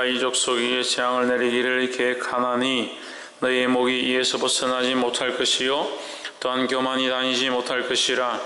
너희가 이 족속에게 재앙을 내리기를 계획하나니 너희의 목이 이에서 벗어나지 못할 것이요 또한 교만이 다니지 못할 것이라.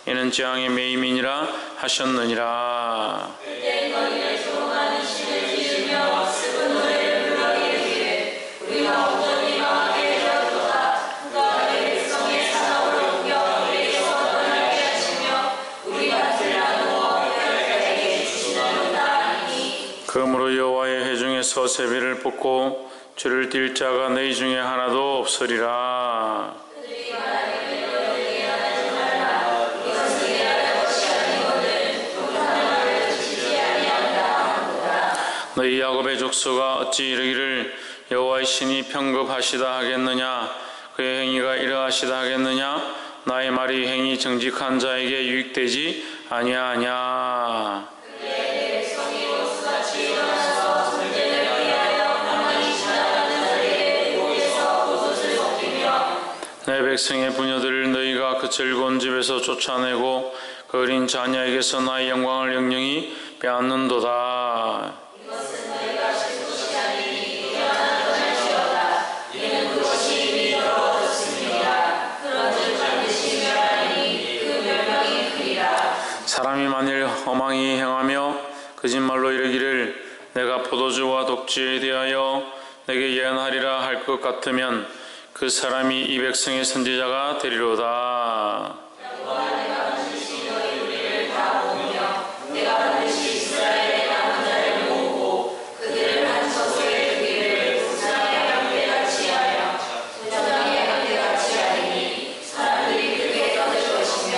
이는 재앙의 매임이니라 하셨느니라. 그때 너희를 조롱하는 신을 지으며 슬픈 노래를 불러이르기를 우리가 온전히 망하게 되었도다. 그가 내 백성의 사나우를 옮겨 우리에게서 떠나게 하시며 우리가 들나누어 그들에게 주시는 바 아니니. 그러므로 여호와의 회 중에서 세비를 뽑고 죄를 띌 자가 너희 중에 하나도 없으리라. 그들이 말하기를 너희에게 하지 말라. 이것은 해야 것이 아니거든 욕하는 말을 지키지 아니한다 하노라. 너희 야곱의 족속아 어찌 이르기를 여호와의 신이 평급하시다 하겠느냐. 그의 행위가 이러하시다 하겠느냐. 나의 말이 행위 정직한 자에게 유익되지 아니하냐. 그때 내 백성이 원수같이 일어나서 전쟁을 피하여 가만히 지나가는 자에게 목에서 겉옷을 벗기며 내 백성의 부녀들을 너희가 그 즐거운 집에서 쫓아내고 그 어린 자녀에게서 나의 영광을 영영히 빼앗는도다. 이것은 너희가 쉴 곳이 아니니 일어나 떠날지어다. 이는 그것이 이미 이루어졌습니다. 그런즉 반드시 멸하리니 그 멸망이 크리라. 사람이 만일 허망히 행하며 거짓말로 이르기를 내가 포도주와 독주에 대하여 내게 예언하리라 할 것 같으면 그 사람이 이 백성의 선지자가 되리로다. 여호와 내가 반드시 너희 우리를 다 모으며 내가 반드시 이스라엘의 남은 자를 모으고 그들을 한 처소에 두기를 도장의 함대같이 하며 도장의 함대같이 하리니 사람들이 크게 떠들 것이며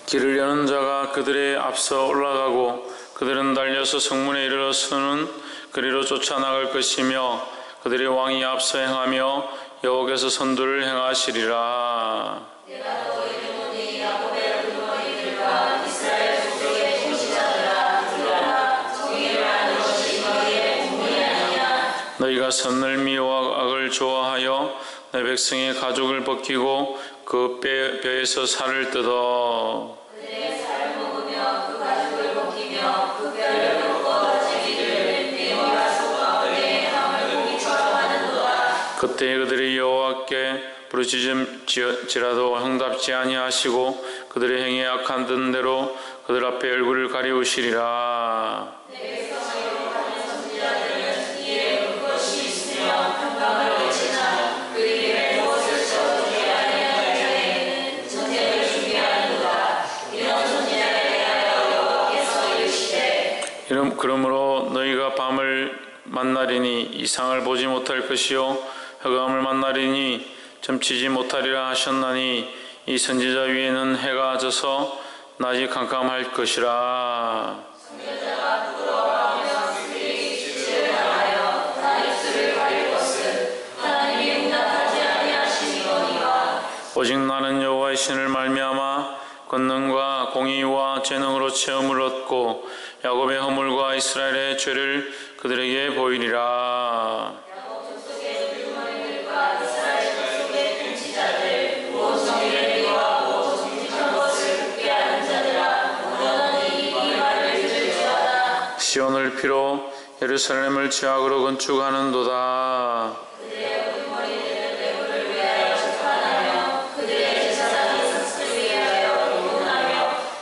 길을 여는 자가 그들의 앞서 올라가고 그들은 달려서 성문에 이르러서는 그리로 쫓아나갈 것이며 그들의 왕이 앞서 행하며 여호와께서 선두를 행하시리라. 내가 너희를 보니 야곱의 분노이들과 이스라엘 족속의 통치자들아 들어라. 정의를 하는 것이 너희의 본분이 아니냐. 너희가 선을 미워하고 악을 좋아하여 내 백성의 가죽을 벗기고 그 뼈에서 살을 뜯어. 그들의 살을 먹으며 그 가죽을 벗기며 그 뼈를 벗고 자기들을 내모라 속 가운데 함을 고기처럼 하는도다. 그때 그들이 여호와께 부르짖음지라도 응답지 아니하시고 그들의 행위 악한 대로 그들 앞에 얼굴을 가리우시리라. 내 백성을 욕하는 선지자들은 이에 그것이 있으며 평강을 외치나 그 입에 무엇을 써주지 아니하는 자에게는 전쟁을 준비하는도다. 이런 선지자에 대하여 여호와께서 이르시되 그러므로 너희가 밤을 만나리니 이상을 보지 못할 것이요 흑암을 만나리니 점치지 못하리라 하셨나니 이 선지자 위에는 해가 져서 낮이 캄캄할 것이라. 선지자가 부끄러워하며 그들이 지체를 당하여 나 입술을 가릴 것은 하나님이 응답하지 아니하시니거니와. 오직 나는 여호와의 신을 말미암아 권능과 공의와 재능으로 체험을 얻고 야곱의 허물과 이스라엘의 죄를 그들에게 보이리라. 야곱 족속의 주머니들과 이스라엘 족속의 통치자들 온 정의를 미워하고 정직한 것을 굳게 하는 자들아 온전히 이 말을 들을지어다. 시온을 피로 예루살렘을 죄악으로 건축하는도다. 그들의 우두머리들은 내부를 위하여 재판하며 그들의 제사장이 사슬을 위하여 공문하며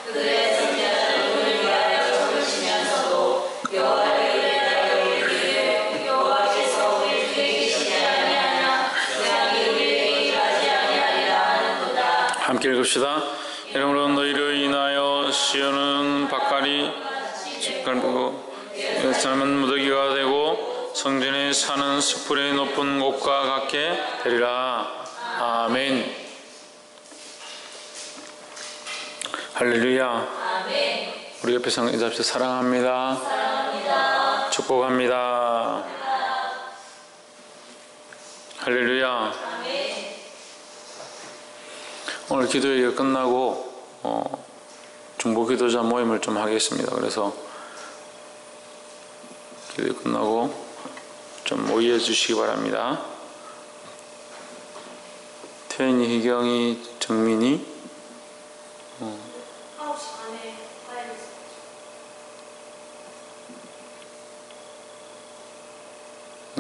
그들의 선지자는 돈을 위하여 적을 치면서도 여호와를 의뢰하여 이르기를 여호와께서 우리 중에 계시지 아니하냐. 재앙이 우리에게 일하지 아니하리라 하는도다. 함께 읽읍시다. 이러므로 너희를 인하여 시온은 밭갈이 짓갈고 예루살렘은 무더기가 되고 성전에 사는 스풀의 높은 곳과 같게 되리라. 아멘. 할렐루야. 아멘. 우리 옆에서 인사합시다. 사랑합니다. 사랑합니다. 축복합니다. 할렐루야. 아멘. 오늘 기도회가 끝나고 중보기도자 모임을 좀 하겠습니다. 그래서 기도회 끝나고 좀 모여 주시기 바랍니다. 태연이, 희경이, 정민이 9시 반에 가야 돼서.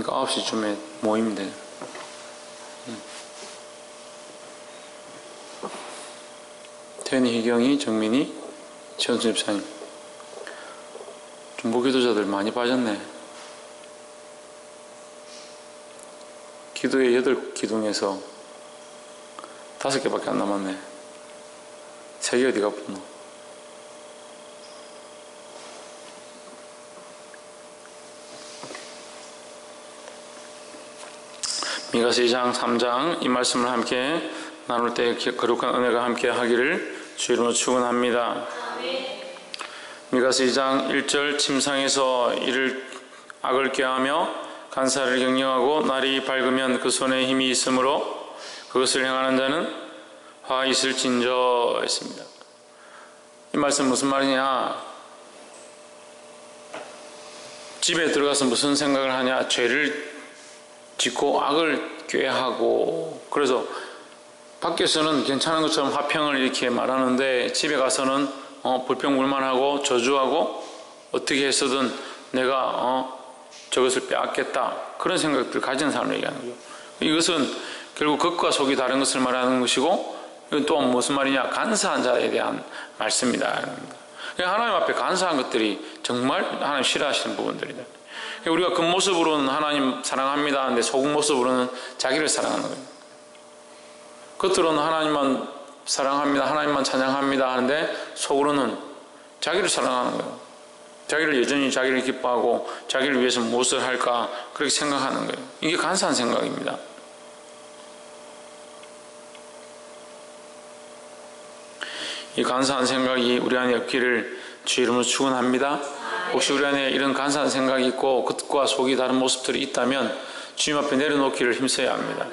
그러니까 9시쯤에 모이면 돼. 태연이, 희경이, 정민이, 최원수 집사님. 중보기도자들 많이 빠졌네. 기도회 8기둥에서 5개밖에 안 남았네. 3개 어디 갔노? 미가서 2장, 3장 이 말씀을 함께 나눌 때 거룩한 은혜가 함께 하기를 주 이름으로 축원합니다. 미가서 2장 1절 침상에서 이를 악을 꾀하며 간사를 경영하고 날이 밝으면 그 손에 힘이 있으므로 그것을 행하는 자는 화 있을진저 했습니다. 이 말씀 무슨 말이냐? 집에 들어가서 무슨 생각을 하냐? 죄를 짓고 악을 꾀하고, 그래서 밖에서는 괜찮은 것처럼 화평을 이렇게 말하는데 집에 가서는 불평불만하고 저주하고 어떻게 해서든 내가 저것을 빼앗겠다, 그런 생각들을 가진 사람을 얘기하는 거죠. 이것은 결국 겉과 속이 다른 것을 말하는 것이고, 이건 또 무슨 말이냐? 간사한 자에 대한 말씀이다. 하나님 앞에 간사한 것들이 정말 하나님 싫어하시는 부분들이다. 우리가 겉모습으로는 하나님 사랑합니다 하는데 속모습으로는 자기를 사랑하는 거예요. 겉으로는 하나님만 사랑합니다, 하나님만 찬양합니다 하는데 속으로는 자기를 사랑하는 거예요. 자기를 여전히 자기를 기뻐하고 자기를 위해서 무엇을 할까 그렇게 생각하는 거예요. 이게 간사한 생각입니다. 이 간사한 생각이 우리 안에 없기를 주 이름으로 축원합니다. 혹시 우리 안에 이런 간사한 생각이 있고 겉과 속이 다른 모습들이 있다면 주님 앞에 내려놓기를 힘써야 합니다.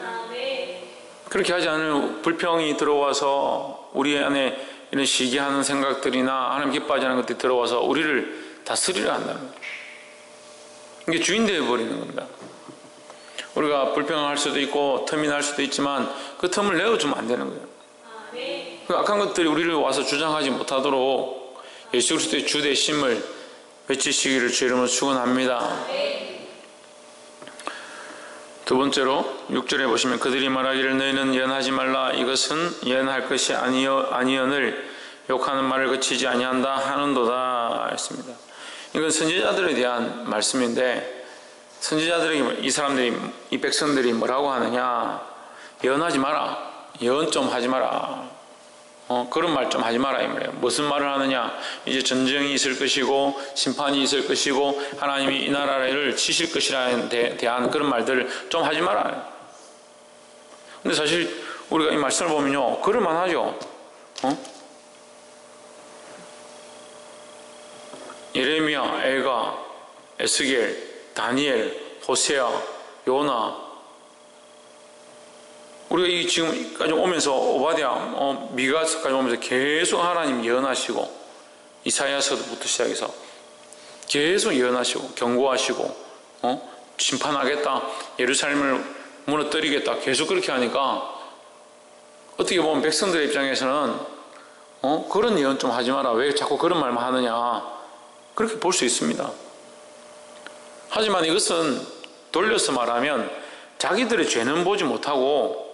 그렇게 하지 않으면 불평이 들어와서 우리 안에 이런 시기하는 생각들이나 하나님 기뻐하지 않는 것들이 들어와서 우리를 다스리려 한다는 거예요. 이게 주인 되어버리는 겁니다. 우리가 불평할 수도 있고 틈이 날 수도 있지만 그 틈을 내어주면 안 되는 거예요. 그 악한 것들이 우리를 와서 주장하지 못하도록 예수 그리스도의 주 되심을 외치시기를 주 이름으로 축원합니다. 두 번째로 6절에 보시면 그들이 말하기를 너희는 예언하지 말라, 이것은 예언할 것이 아니언을 욕하는 말을 그치지 아니한다 하는도다 했습니다. 이건 선지자들에 대한 말씀인데, 선지자들에게 이 사람들이, 이 백성들이 뭐라고 하느냐? 예언하지 마라, 예언 좀 하지 마라, 그런 말 좀 하지 마라 이 말이에요. 무슨 말을 하느냐? 이제 전쟁이 있을 것이고 심판이 있을 것이고 하나님이 이 나라를 치실 것이라는 대한 그런 말들을 좀 하지 마라. 근데 사실 우리가 이 말씀을 보면요, 그럴만 하죠. 예레미야, 에가, 에스겔, 다니엘, 호세아, 요나, 우리가 이 지금까지 오면서 오바댜, 미가서까지 오면서 계속 하나님 예언하시고, 이사야서부터 시작해서 계속 예언하시고 경고하시고 심판하겠다, 예루살렘을 무너뜨리겠다, 계속 그렇게 하니까 어떻게 보면 백성들의 입장에서는 그런 예언 좀 하지 마라, 왜 자꾸 그런 말만 하느냐, 그렇게 볼 수 있습니다. 하지만 이것은 돌려서 말하면 자기들의 죄는 보지 못하고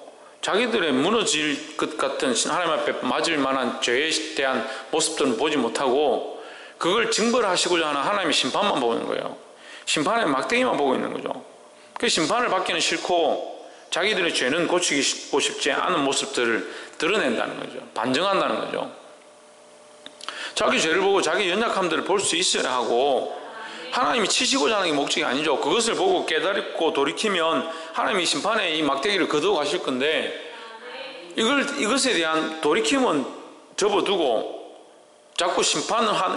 자기들의 무너질 것 같은 하나님 앞에 맞을 만한 죄에 대한 모습들은 보지 못하고 그걸 징벌하시고자 하는 하나님의 심판만 보는 거예요. 심판의 막대기만 보고 있는 거죠. 그 심판을 받기는 싫고 자기들의 죄는 고치고 싶지 않은 모습들을 드러낸다는 거죠. 반증한다는 거죠. 자기 죄를 보고 자기 연약함들을 볼 수 있어야 하고, 하나님이 치시고자 하는 게 목적이 아니죠. 그것을 보고 깨달고 돌이키면 하나님이 심판의 이 막대기를 거두어 가실 건데, 이것에 대한 돌이킴은 접어두고 자꾸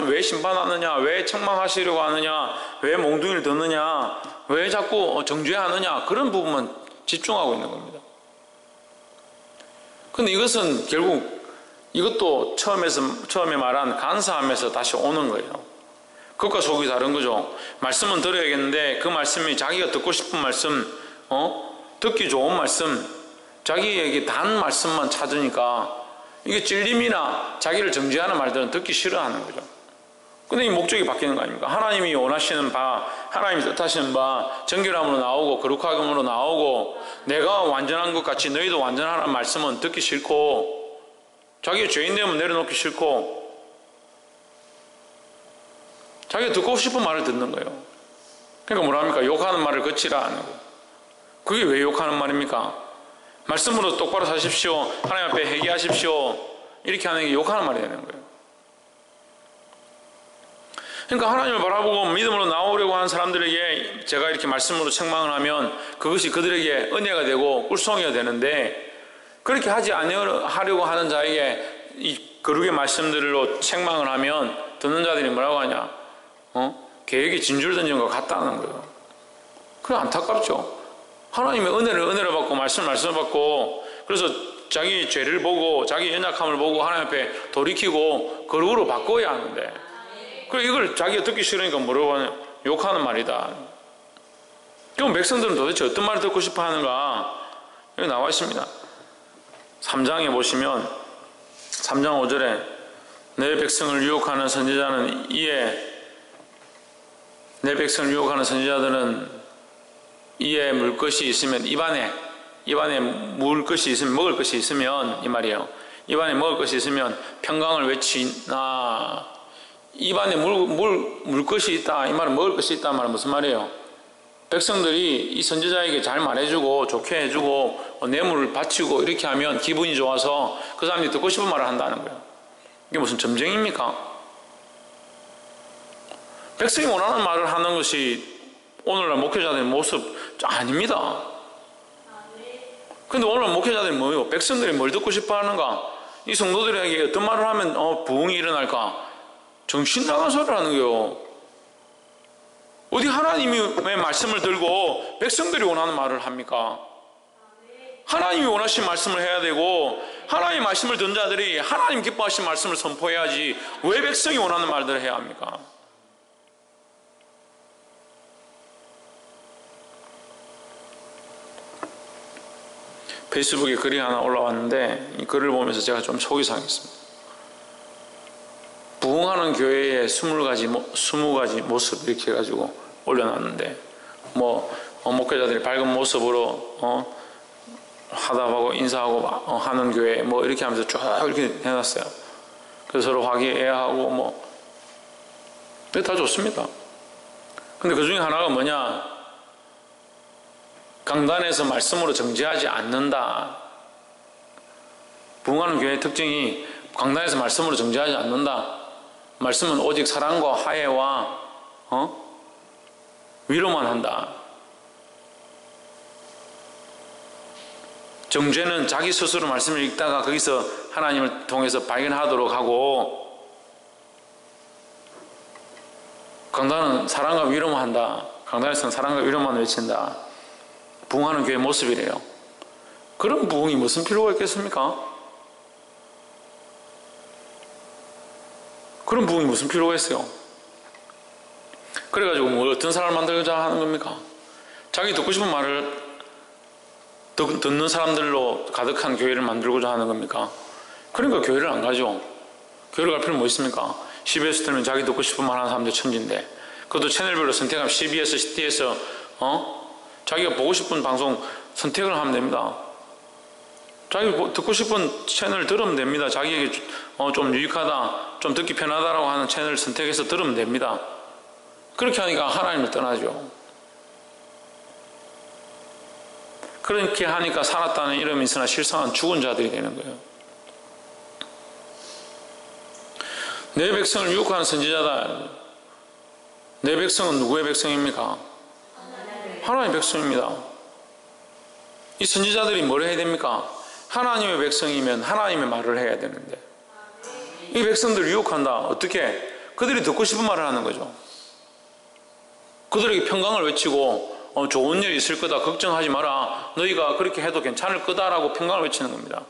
왜 심판하느냐, 왜 책망하시려고 하느냐, 왜 몽둥이를 드느냐, 왜 자꾸 정죄하느냐, 그런 부분만 집중하고 있는 겁니다. 근데 이것은 결국 이것도 처음에 말한 간사함에서 다시 오는 거예요. 겉과 속이 다른 거죠. 말씀은 들어야겠는데 그 말씀이 자기가 듣고 싶은 말씀, 듣기 좋은 말씀, 자기에게 단 말씀만 찾으니까 이게 찔림이나 자기를 정죄하는 말들은 듣기 싫어하는 거죠. 근데 이 목적이 바뀌는 거 아닙니까? 하나님이 원하시는 바, 하나님이 뜻하시는 바 정결함으로 나오고 거룩함으로 나오고 내가 완전한 것 같이 너희도 완전하라는 말씀은 듣기 싫고 자기가 죄인 되면 내려놓기 싫고 자기가 듣고 싶은 말을 듣는 거예요. 그러니까 뭐라 합니까? 욕하는 말을 거치라 하는 거예요. 그게 왜 욕하는 말입니까? 말씀으로 똑바로 사십시오. 하나님 앞에 회개하십시오. 이렇게 하는 게 욕하는 말이 되는 거예요. 그러니까 하나님을 바라보고 믿음으로 나오려고 하는 사람들에게 제가 이렇게 말씀으로 책망을 하면 그것이 그들에게 은혜가 되고 꿀송이가 되는데 그렇게 하지 않으려고 하는 자에게 이 거룩의 말씀들로 책망을 하면 듣는 자들이 뭐라고 하냐? 계획이 진줄 던진 것 같다는 거예요. 그래 안타깝죠. 하나님의 은혜를 받고 말씀을 받고 그래서 자기 죄를 보고 자기 연약함을 보고 하나님 앞에 돌이키고 거룩으로 바꿔야 하는데 그래 이걸 자기가 듣기 싫으니까 뭐라고 하냐? 욕하는 말이다. 그럼 백성들은 도대체 어떤 말을 듣고 싶어 하는가? 여기 나와 있습니다. 3장에 보시면 3장 5절에 내 백성을 유혹하는 선지자는 내 백성을 유혹하는 선지자들은 이에 물 것이 있으면 입안에 물 것이 있으면 먹을 것이 있으면 이 말이에요. 입안에 먹을 것이 있으면 평강을 외치나 입안에 물 것이 있다. 이 말은 먹을 것이 있다. 말은 무슨 말이에요? 백성들이 이 선지자에게 잘 말해주고 좋게 해주고 뇌물을 바치고 이렇게 하면 기분이 좋아서 그 사람이 듣고 싶은 말을 한다는 거예요. 이게 무슨 점쟁입니까? 백성이 원하는 말을 하는 것이 오늘날 목회자들의 모습 아닙니다. 근데 오늘 목회자들이 뭐예요? 백성들이 뭘 듣고 싶어 하는가? 이 성도들에게 어떤 말을 하면 부흥이 일어날까? 정신 나간 소리를 하는 거예요. 어디 하나님의 말씀을 들고 백성들이 원하는 말을 합니까? 하나님이 원하신 말씀을 해야 되고 하나님의 말씀을 듣는 자들이 하나님 기뻐하신 말씀을 선포해야지 왜 백성이 원하는 말들을 해야 합니까? 페이스북에 글이 하나 올라왔는데 이 글을 보면서 제가 좀 속이 상했습니다. 부흥하는 교회의 20가지 모습 이렇게 해가지고 올려놨는데 목회자들이 밝은 모습으로 화답하고 인사하고 하는 교회 이렇게 하면서 쭉 이렇게 해놨어요. 그래서 서로 화기애애하고 그게 다 좋습니다. 근데 그 중에 하나가 뭐냐? 강단에서 말씀으로 정죄하지 않는다. 부흥하는 교회의 특징이 강단에서 말씀으로 정죄하지 않는다. 말씀은 오직 사랑과 화해와 위로만 한다. 정죄는 자기 스스로 말씀을 읽다가 거기서 하나님을 통해서 발견하도록 하고 강단은 사랑과 위로만 한다. 강단에서는 사랑과 위로만 외친다. 부흥하는 교회의 모습이래요. 그런 부흥이 무슨 필요가 있겠습니까? 그런 부흥이 무슨 필요가 있어요? 그래가지고 어떤 사람을 만들고자 하는 겁니까? 자기 듣고 싶은 말을 듣는 사람들로 가득한 교회를 만들고자 하는 겁니까? 그러니까 교회를 안 가죠. 교회를 갈 필요는 뭐 있습니까? CBS 틀면 자기 듣고 싶은 말 하는 사람들 천지인데 그것도 채널별로 선택하면 CBS, CT에서 자기가 보고 싶은 방송 선택을 하면 됩니다. 자기 듣고 싶은 채널 들으면 됩니다. 자기에게 좀 유익하다, 좀 듣기 편하다라고 하는 채널 선택해서 들으면 됩니다. 그렇게 하니까 하나님을 떠나죠. 그렇게 하니까 살았다는 이름이 있으나 실상은 죽은 자들이 되는 거예요. 내 백성을 유혹하는 선지자다. 내 백성은 누구의 백성입니까? 하나님의 백성입니다. 이 선지자들이 뭘 해야 됩니까? 하나님의 백성이면 하나님의 말을 해야 되는데 이 백성들을 유혹한다. 어떻게? 그들이 듣고 싶은 말을 하는 거죠. 그들에게 평강을 외치고 좋은 일이 있을 거다. 걱정하지 마라. 너희가 그렇게 해도 괜찮을 거다라고 평강을 외치는 겁니다.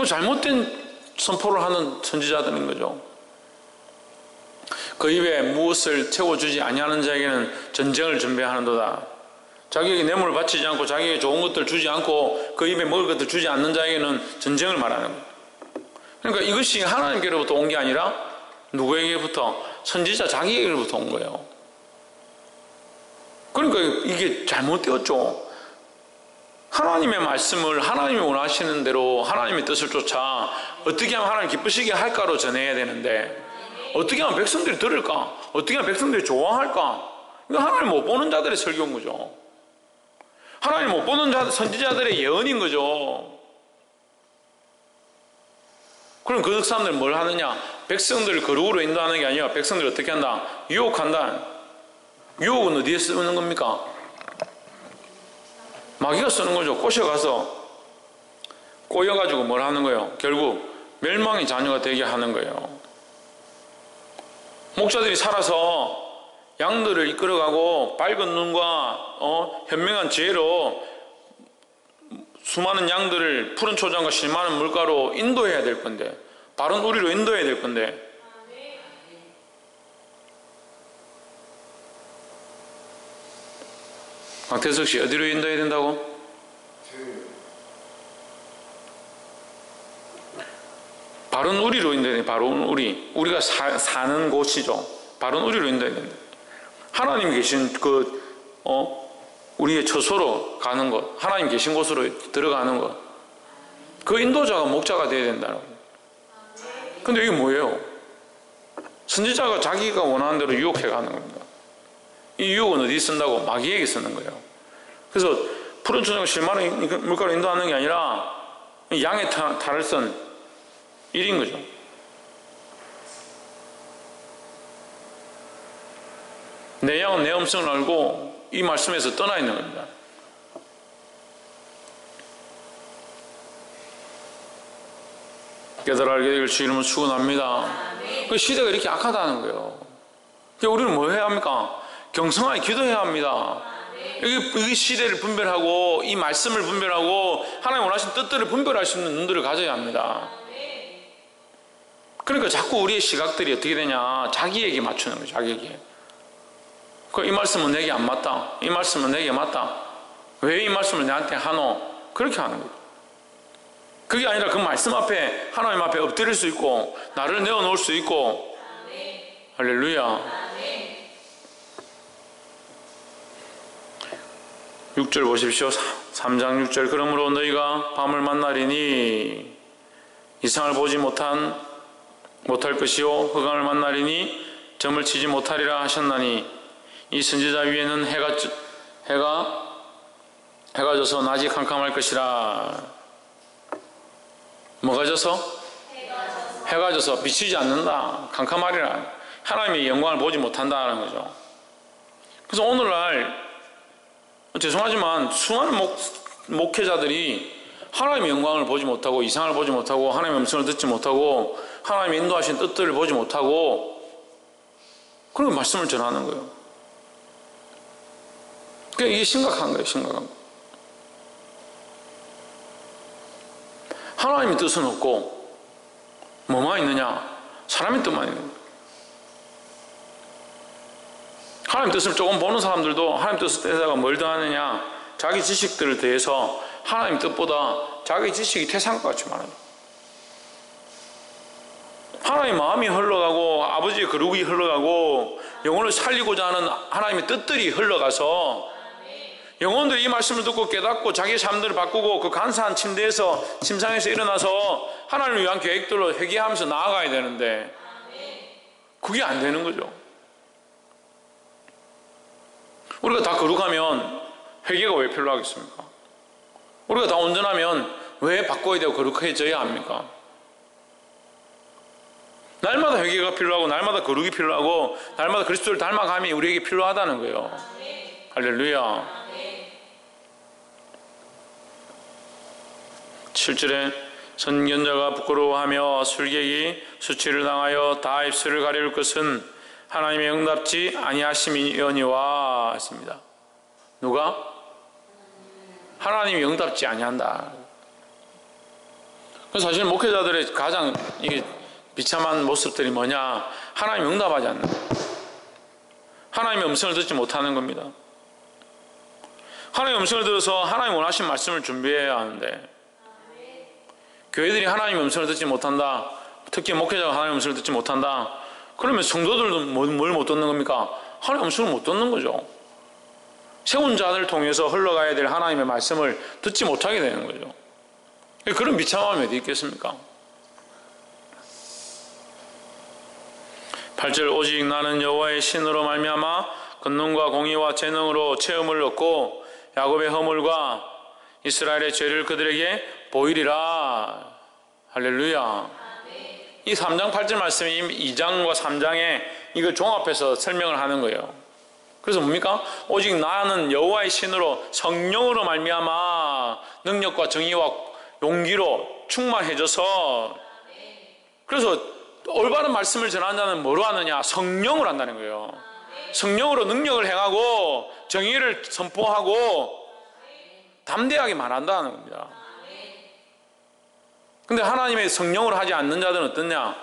잘못된 선포를 하는 선지자들인 거죠. 그 입에 무엇을 채워주지 아니하는 자에게는 전쟁을 준비하는도다. 자기에게 뇌물을 바치지 않고 자기에게 좋은 것들 주지 않고 그 입에 먹을 것들 주지 않는 자에게는 전쟁을 말하는 거예요. 그러니까 이것이 하나님께로부터 온 게 아니라 누구에게부터? 선지자 자기에게부터 온 거예요. 그러니까 이게 잘못되었죠. 하나님의 말씀을 하나님이 원하시는 대로 하나님의 뜻을 쫓아 어떻게 하면 하나님 기쁘시게 할까로 전해야 되는데, 어떻게 하면 백성들이 들을까? 어떻게 하면 백성들이 좋아할까? 이거 하나님 못 보는 자들의 설교인 거죠. 하나님 못 보는 선지자들의 예언인 거죠. 그럼 그 사람들은 뭘 하느냐? 백성들을 거룩으로 인도하는 게 아니라 백성들을 어떻게 한다? 유혹한다. 유혹은 어디에 쓰는 겁니까? 마귀가 쓰는 거죠. 꼬셔가서 꼬여가지고 뭘 하는 거예요? 결국 멸망의 자녀가 되게 하는 거예요. 목자들이 살아서 양들을 이끌어가고 밝은 눈과 현명한 지혜로 수많은 양들을 푸른 초장과 실많은 물가로 인도해야 될 건데, 바른 우리로 인도해야 될 건데, 강태석 씨 어디로 인도해야 된다고? 바른 우리로 인도해야 돼. 바른 우리. 우리가 사는 곳이죠. 바른 우리로 인도해야 된다. 하나님 계신 우리의 처소로 가는 것, 하나님 계신 곳으로 들어가는 것, 그 인도자가 목자가 되어야 된다는 거예요. 근데 이게 뭐예요? 선지자가 자기가 원하는 대로 유혹해 가는 겁니다. 이 유혹은 어디 쓴다고? 마귀에게 쓰는 거예요. 그래서 푸른 초장 실마는 물가로 인도하는 게 아니라 양의 탈을 쓴 일인 거죠. 내 양은 내 음성을 알고 이 말씀에서 떠나 있는 겁니다. 깨달아 알게 되길 주 이름으로 축원합니다. 그 시대가 이렇게 악하다는 거예요. 우리는 뭐 해야 합니까? 경성하게 기도해야 합니다. 이 시대를 분별하고 이 말씀을 분별하고 하나님 원하신 뜻들을 분별할 수 있는 눈들을 가져야 합니다. 그러니까 자꾸 우리의 시각들이 어떻게 되냐? 자기에게 맞추는 거예요. 자기에게. 이 말씀은 내게 안 맞다. 이 말씀은 내게 맞다. 왜 이 말씀을 내한테 하노? 그렇게 하는 거예요. 그게 아니라 그 말씀 앞에, 하나님 앞에 엎드릴 수 있고 나를 내어놓을 수 있고. 할렐루야. 6절 보십시오. 3장 6절. 그러므로 너희가 밤을 만나리니 이상을 보지 못할 것이요 흑암을 만나리니 점을 치지 못하리라 하셨나니, 이 선지자 위에는 해가 져서 낮이 캄캄할 것이라. 뭐가 져서? 해가 져서 비치지 않는다. 캄캄하리라. 하나님의 영광을 보지 못한다는 거죠. 그래서 오늘날 죄송하지만 수많은 목회자들이 하나님의 영광을 보지 못하고 이상을 보지 못하고 하나님의 음성을 듣지 못하고 하나님의 인도하신 뜻들을 보지 못하고 그런 말씀을 전하는 거예요. 그러니까 이게 심각한 거예요. 심각한 거. 하나님의 뜻은 없고 뭐만 있느냐? 사람의 뜻만 있는 거예요. 하나님 뜻을 조금 보는 사람들도 하나님 뜻에다가 뭘 더하느냐? 자기 지식들을 더해서 하나님 뜻보다 자기 지식이 태산과 같이 많아요. 하나님의 마음이 흘러가고 아버지의 거룩이 흘러가고 영혼을 살리고자 하는 하나님의 뜻들이 흘러가서 영혼들이 이 말씀을 듣고 깨닫고 자기의 삶들을 바꾸고 그 간사한 침상에서 일어나서 하나님을 위한 계획들로 회개하면서 나아가야 되는데 그게 안 되는 거죠. 우리가 다 거룩하면 회개가 왜 필요하겠습니까? 우리가 다 온전하면 왜 바꿔야 되고 거룩해져야 합니까? 날마다 회개가 필요하고 날마다 거룩이 필요하고 날마다 그리스도를 닮아감이 우리에게 필요하다는 거예요. 할렐루야. 7절에 선견자가 부끄러워하며 술객이 수치를 당하여 다 입술을 가리울 것은 하나님의 응답지 아니하심이니와 했습니다. 누가? 하나님이 응답지 아니한다. 그래서 사실 목회자들의 가장 이게 비참한 모습들이 뭐냐? 하나님이 응답하지 않는 거예요. 하나님의 음성을 듣지 못하는 겁니다. 하나님의 음성을 들어서 하나님 원하신 말씀을 준비해야 하는데 교회들이 하나님의 음성을 듣지 못한다. 특히 목회자가 하나님의 음성을 듣지 못한다. 그러면 성도들도 뭘 못 듣는 겁니까? 하나님의 음성을 못 듣는 거죠. 세운 자들을 통해서 흘러가야 될 하나님의 말씀을 듣지 못하게 되는 거죠. 그런 비참함이 어디 있겠습니까? 8절 오직 나는 여호와의 신으로 말미암아 권능과 공의와 재능으로 체험을 얻고 야곱의 허물과 이스라엘의 죄를 그들에게 보이리라. 할렐루야. 이 3장 8절 말씀이 2장과 3장에 이걸 종합해서 설명을 하는 거예요. 그래서 뭡니까? 오직 나는 여호와의 신으로 성령으로 말미암아 능력과 정의와 용기로 충만해져서, 그래서 올바른 말씀을 전하는 자는 뭐로 하느냐? 성령으로 한다는 거예요. 성령으로 능력을 행하고 정의를 선포하고 담대하게 말한다는 겁니다. 근데 하나님의 성령으로 하지 않는 자들은 어떻냐?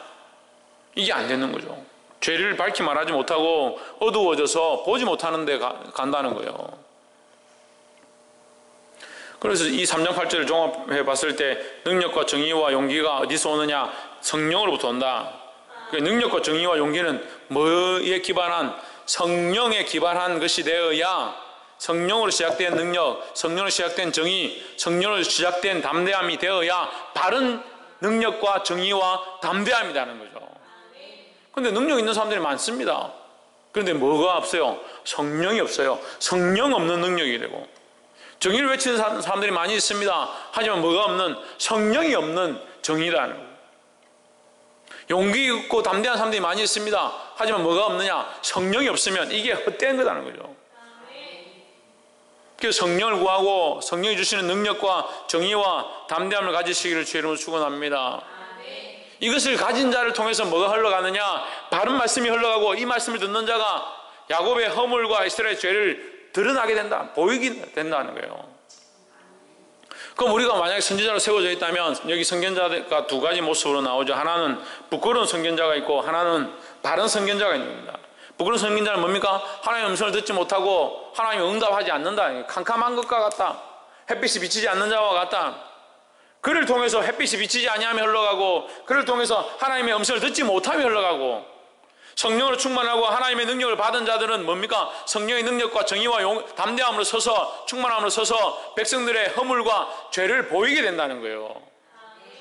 이게 안 되는 거죠. 죄를 밝히 말하지 못하고 어두워져서 보지 못하는 데 간다는 거예요. 그래서 이 3장 8절을 종합해 봤을 때 능력과 정의와 용기가 어디서 오느냐? 성령으로부터 온다. 능력과 정의와 용기는 뭐에 기반한? 성령에 기반한 것이 되어야 성령으로 시작된 능력, 성령으로 시작된 정의, 성령으로 시작된 담대함이 되어야 바른 능력과 정의와 담대함이라는 거죠. 그런데 능력 있는 사람들이 많습니다. 그런데 뭐가 없어요? 성령이 없어요. 성령 없는 능력이 되고, 정의를 외치는 사람들이 많이 있습니다. 하지만 뭐가 없는? 성령이 없는 정의라는 거예요. 용기 있고 담대한 사람들이 많이 있습니다. 하지만 뭐가 없느냐? 성령이 없으면 이게 헛된 거라는 거죠. 그래서 성령을 구하고 성령이 주시는 능력과 정의와 담대함을 가지시기를 주의 이름으로 축원합니다. 이것을 가진 자를 통해서 뭐가 흘러가느냐? 바른 말씀이 흘러가고 이 말씀을 듣는 자가 야곱의 허물과 이스라엘의 죄를 드러나게 된다, 보이게 된다는 거예요. 그럼 우리가 만약에 선지자로 세워져 있다면 여기 선견자가 두 가지 모습으로 나오죠. 하나는 부끄러운 선견자가 있고 하나는 바른 선견자가 있는 겁니다. 부끄러운 선견자는 뭡니까? 하나님의 음성을 듣지 못하고 하나님이 응답하지 않는다. 캄캄한 것과 같다. 햇빛이 비치지 않는 자와 같다. 그를 통해서 햇빛이 비치지 아니하며 흘러가고, 그를 통해서 하나님의 음성을 듣지 못하며 흘러가고, 성령으로 충만하고 하나님의 능력을 받은 자들은 뭡니까? 성령의 능력과 정의와 담대함으로 서서, 충만함으로 서서 백성들의 허물과 죄를 보이게 된다는 거예요.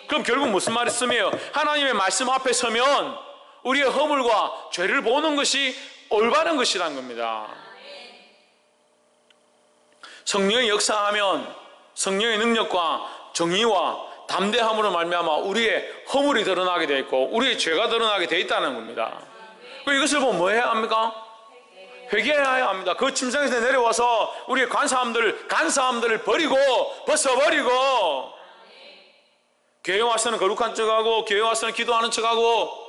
그럼 결국 무슨 말씀이에요? 하나님의 말씀 앞에 서면 우리의 허물과 죄를 보는 것이 올바른 것이라는 겁니다. 성령이 역사하면 성령의 능력과 정의와 담대함으로 말미암아 우리의 허물이 드러나게 되어 있고 우리의 죄가 드러나게 되어 있다는 겁니다. 이것을 보면 뭐 해야 합니까? 회개해야 합니다. 그 침상에서 내려와서 우리의 간사함들을 버리고 벗어버리고, 교회 와서는 거룩한 척하고 교회 와서는 기도하는 척하고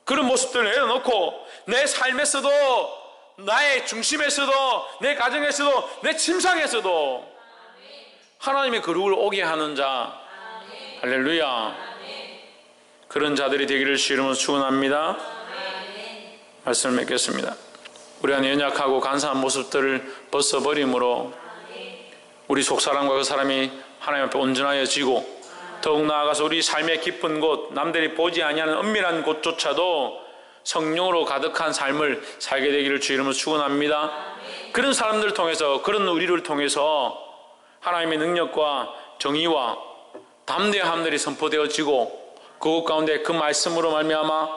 그런 모습들을 내려놓고 내 삶에서도, 나의 중심에서도, 내 가정에서도, 내 침상에서도 하나님의 거룩을 오게 하는 자, 할렐루야, 그런 자들이 되기를 주의 이름으로 축원합니다. 말씀을 맺겠습니다. 우리 안에 연약하고 간사한 모습들을 벗어버림으로 우리 속사람과 그 사람이 하나님 앞에 온전하여지고, 더욱 나아가서 우리 삶의 깊은 곳, 남들이 보지 아니하는 은밀한 곳조차도 성령으로 가득한 삶을 살게 되기를 주의 이름으로 축원합니다. 그런 사람들을 통해서, 그런 우리를 통해서 하나님의 능력과 정의와 담대함들이 선포되어지고, 그곳 가운데 그 말씀으로 말미암아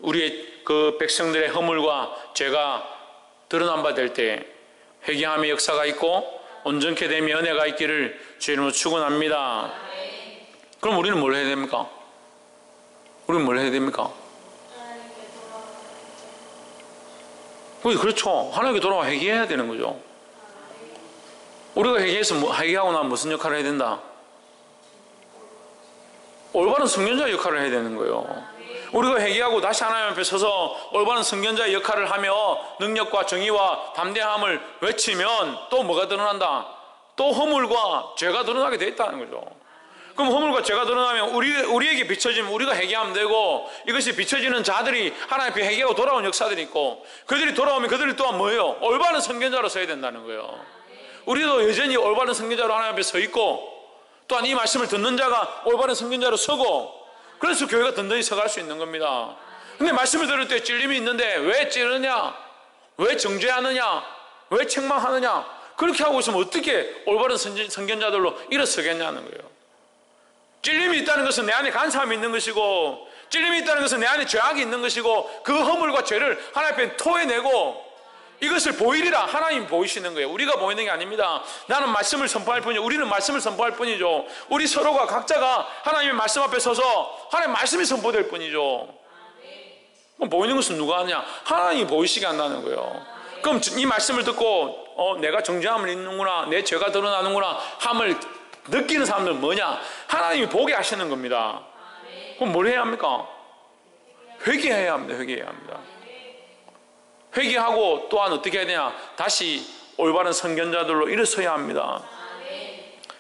우리의 그 백성들의 허물과 죄가 드러난 바 될 때 회개함의 역사가 있고 온전케 됨의 은혜가 있기를 주의 이름으로 축원합니다. 그럼 우리는 뭘 해야 됩니까? 우리는 뭘 해야 됩니까? 그렇죠. 하나님께 돌아와 회개해야 되는 거죠. 우리가 회개하고 나면 무슨 역할을 해야 된다? 올바른 선견자 역할을 해야 되는 거예요. 우리가 회개하고 다시 하나님 앞에 서서 올바른 선견자의 역할을 하며 능력과 정의와 담대함을 외치면 또 뭐가 드러난다? 또 허물과 죄가 드러나게 돼 있다는 거죠. 그럼 허물과 죄가 드러나면 우리에게 비춰지면 우리가 회개하면 되고, 이것이 비춰지는 자들이 하나님 앞에 회개하고 돌아온 역사들이 있고, 그들이 돌아오면 그들이 또한 뭐예요? 올바른 선견자로 서야 된다는 거예요. 우리도 여전히 올바른 선견자로 하나님 앞에 서 있고, 또한 이 말씀을 듣는 자가 올바른 선견자로 서고, 그래서 교회가 든든히 서갈 수 있는 겁니다. 근데 말씀을 들을 때 찔림이 있는데 왜 찌르냐? 왜 정죄하느냐? 왜 책망하느냐? 그렇게 하고 있으면 어떻게 올바른 선견자들로 일어서겠냐는 거예요. 찔림이 있다는 것은 내 안에 간사함이 있는 것이고, 찔림이 있다는 것은 내 안에 죄악이 있는 것이고, 그 허물과 죄를 하나님 앞에 토해내고 이것을 보이리라 하나님 보이시는 거예요. 우리가 보이는 게 아닙니다. 나는 말씀을 선포할 뿐이죠. 우리는 말씀을 선포할 뿐이죠. 우리 서로가 각자가 하나님의 말씀 앞에 서서 하나님의 말씀이 선포될 뿐이죠. 그럼 보이는 것은 누가 하느냐? 하나님이 보이시게 한다는 거예요. 그럼 이 말씀을 듣고 내가 정죄함을 입는구나, 내 죄가 드러나는구나 함을 느끼는 사람들은 뭐냐? 하나님이 보게 하시는 겁니다. 그럼 뭘 해야 합니까? 회개해야 합니다. 회개해야 합니다. 회개하고 또한 어떻게 해야 되냐? 다시 올바른 선견자들로 일어서야 합니다.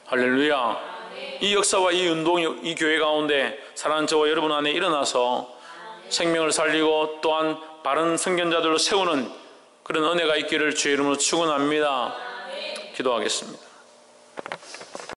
할렐루야. 이 역사와 이 운동이 이 교회 가운데 사랑하는 저와 여러분 안에 일어나서 생명을 살리고 또한 바른 선견자들로 세우는 그런 은혜가 있기를 주의 이름으로 축원합니다. 기도하겠습니다.